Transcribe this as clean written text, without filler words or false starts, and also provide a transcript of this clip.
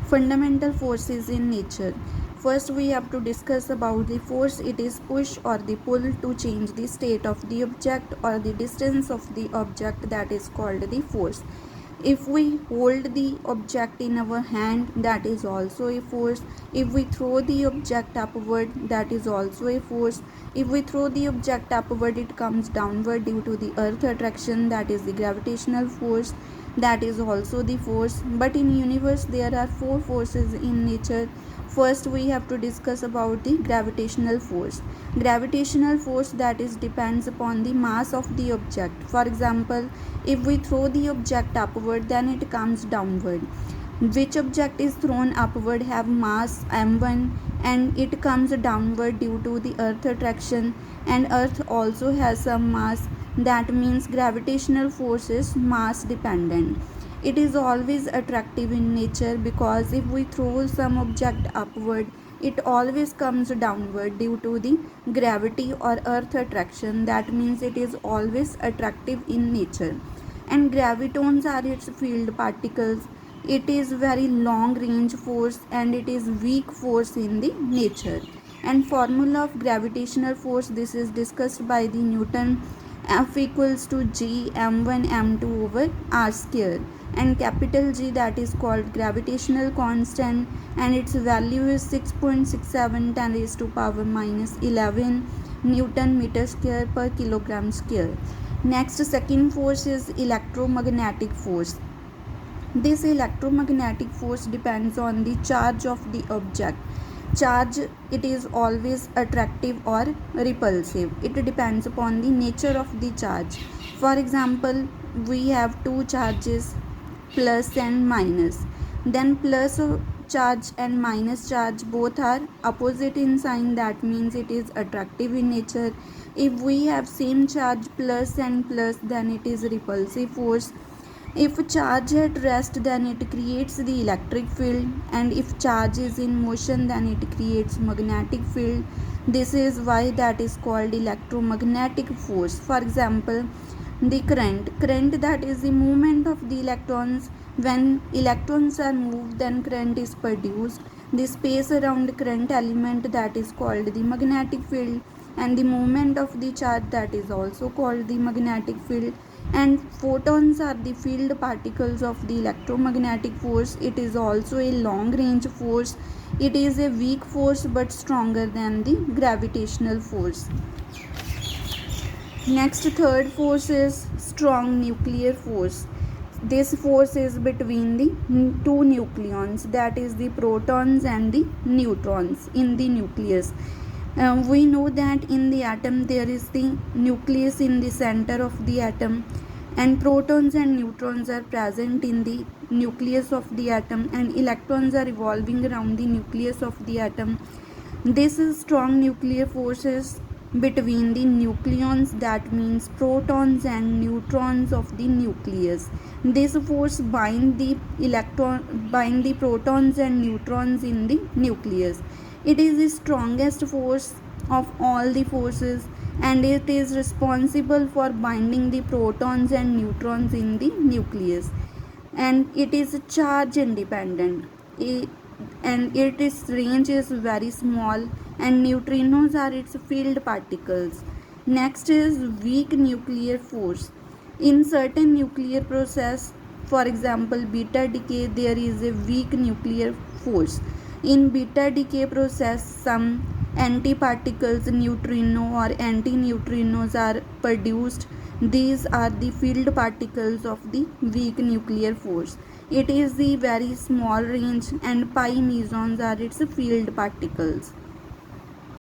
Fundamental forces in nature. First, we have to discuss about the force. It is push or the pull to change the state of the object or the distance of the object, that is called the force. If we hold the object in our hand, that is also a force. If we throw the object upward, that is also a force. If we throw the object upward, it comes downward due to the earth attraction, that is the gravitational force, that is also the force. But in universe there are four forces in nature. First, we have to discuss about the gravitational force. Gravitational force, that is depends upon the mass of the object. For example, if we throw the object upward, then it comes downward. Which object is thrown upward have mass m1 and it comes downward due to the earth attraction, and earth also has some mass. That means gravitational force is mass dependent. It is always attractive in nature because if we throw some object upward, it always comes downward due to the gravity or earth attraction. That means it is always attractive in nature. And gravitons are its field particles. It is very long range force and it is weak force in the nature. And formula of gravitational force, this is discussed by the Newton. F equals to G m1 m2 over r square, and capital G, that is called gravitational constant, and its value is 6.67 10 raised to power minus 11 Newton meter square per kilogram square. Next, second force is electromagnetic force. This electromagnetic force depends on the charge of the object. Charge, it is always attractive or repulsive. It depends upon the nature of the charge. For example, we have two charges, plus and minus. Then plus charge and minus charge both are opposite in sign, that means it is attractive in nature. If we have same charge plus and plus, then it is repulsive force. If charge at rest, then it creates the electric field, and if charge is in motion, then it creates magnetic field. This is why that is called electromagnetic force. For example, the current, that is the movement of the electrons. When electrons are moved, then current is produced. The space around current element, that is called the magnetic field, and the movement of the charge, that is also called the magnetic field. And photons are the field particles of the electromagnetic force. It is also a long range force. It is a weak force but stronger than the gravitational force. Next, third force is strong nuclear force. This force is between the two nucleons, that is the protons and the neutrons in the nucleus. We know that in the atom there is the nucleus in the center of the atom, and protons and neutrons are present in the nucleus of the atom, and electrons are revolving around the nucleus of the atom. This is strong nuclear forces between the nucleons, that means protons and neutrons of the nucleus. This force bind the protons and neutrons in the nucleus. It is the strongest force of all the forces, and it is responsible for binding the protons and neutrons in the nucleus. And it is charge independent, and its range is very small, and neutrinos are its field particles. Next is weak nuclear force. In certain nuclear process, for example beta decay, there is a weak nuclear force. In beta decay process, some antiparticles, neutrino or antineutrinos are produced. These are the field particles of the weak nuclear force. It is the very small range, and pi mesons are its field particles.